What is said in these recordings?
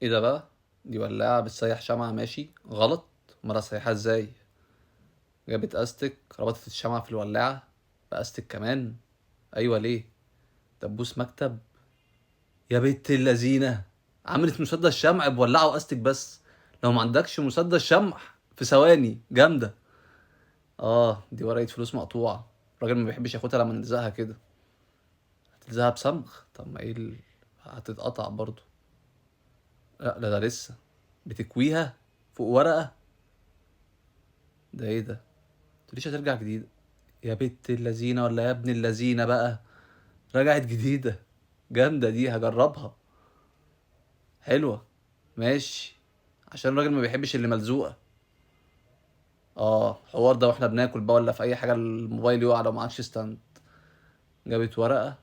ايه ده بقى؟ دي ولاعة بتسيح شمعة، ماشي غلط. مرة سيحها ازاي؟ جابت استك ربطت الشمعة في الولاعة باستك كمان. ايوه ليه؟ دبوس مكتب. يا بنت اللذينة، عملت مسدس شمع بولعه واستك بس. لو ما عندكش مسدس شمع في ثواني جامدة. اه دي ورقة فلوس مقطوعة. الراجل ما بيحبش ياخدها لما نلزقها كده. هتلزقها بصمغ؟ طب ما ايه هتتقطع برضو. لا ده لسه بتكويها فوق ورقة. ده ايه ده؟ تقوليش هترجع جديدة. يا بنت اللذينة ولا يا ابن اللذينة بقى. رجعت جديدة. جامدة دي، هجربها. حلوة. ماشي. عشان الراجل ما بيحبش اللي ملزوقة. اه حوار ده واحنا بناكل بقى ولا في اي حاجة الموبايل يقع لو معكش ستاند. جابت ورقة.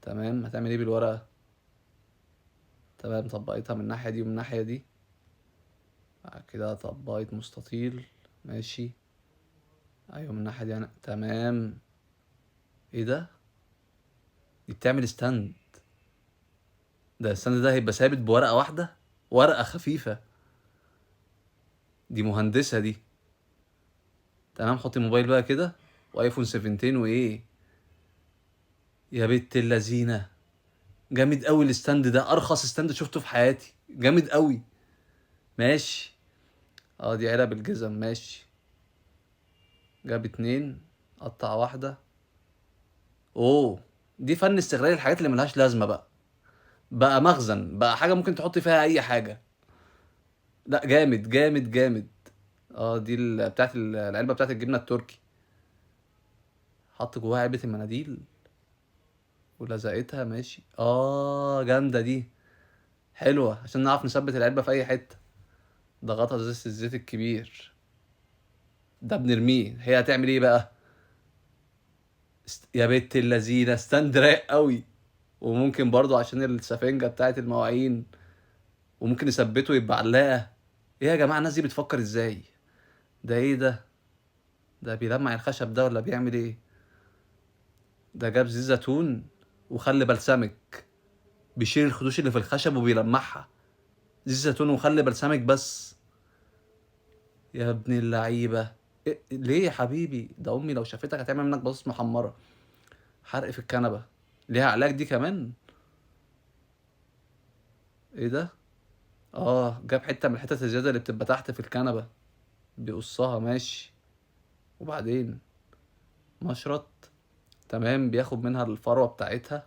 تمام، هتعمل ايه بالورقة؟ تمام، طبقتها من الناحية دي ومن الناحية دي. بعد كده طبقت مستطيل. ماشي. ايوه من الناحية دي تمام. ايه ده؟ دي بتعمل ستاند. ده الستاند ده هيبقى ثابت بورقة واحدة. ورقة خفيفة. دي مهندسة دي. تمام، حطي الموبايل بقى كده. وايفون 17 وايه. يا بنت اللذينة. جامد قوي الستاند ده، ارخص ستاند شفته في حياتي، جامد قوي. ماشي. اه دي علب الجزم، ماشي. جاب اتنين. قطع واحدة. اوه. دي فن استغلال الحاجات اللي ملهاش لازمة بقى. بقى مخزن، بقى حاجة ممكن تحط فيها اي حاجة. لا جامد جامد جامد. اه دي بتاعت العلبة بتاعت الجبنة التركي. حط جواها علبة المناديل. ولزقتها، ماشي. اه جامدة دي. حلوة عشان نعرف نثبت العلبة في أي حتة. ضغطها ازازة الزيت الكبير. ده بنرميه، هي هتعمل ايه بقى؟ يا بنت اللذينة، ستاند رايق قوي. وممكن برضو عشان السفنجة بتاعت المواعين. وممكن نثبته يبقى علاقة. ايه يا جماعة، الناس دي بتفكر ازاي؟ ده ايه ده؟ ده بيلمع الخشب ده ولا بيعمل ايه؟ ده جاب زيت زيتون وخل بلسمك. بيشيل الخدوش اللي في الخشب وبيلمعها. زيت زيتون وخل بلسمك بس. يا ابن اللعيبة. إيه؟ ليه يا حبيبي؟ ده امي لو شافتك هتعمل منك بطاطس محمرة. حرق في الكنبة. ليها علاج دي كمان. ايه ده؟ اه جاب حتة من الحتت الزيادة اللي بتبقى تحت في الكنبة. بيقصها، ماشي. وبعدين. مشرط. تمام، بياخد منها الفروة بتاعتها.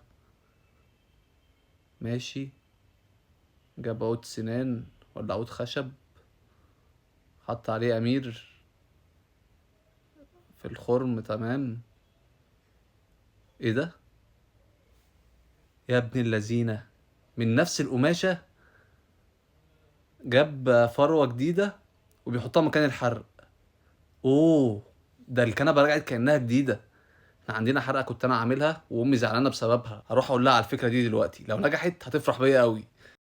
ماشي. جاب عود سنان ولا عود خشب. حط عليه امير. في الخرم، تمام. ايه ده؟ يا ابن اللذينة. من نفس القماشة. جاب فروة جديدة. وبيحطها مكان الحرق. اوه. ده الكنبة رجعت كأنها جديدة. احنا عندنا حرقة كنت انا عاملها وامي زعلانة بسببها، هروح اقول لها على الفكرة دي دلوقتي، لو نجحت هتفرح بيا قوي.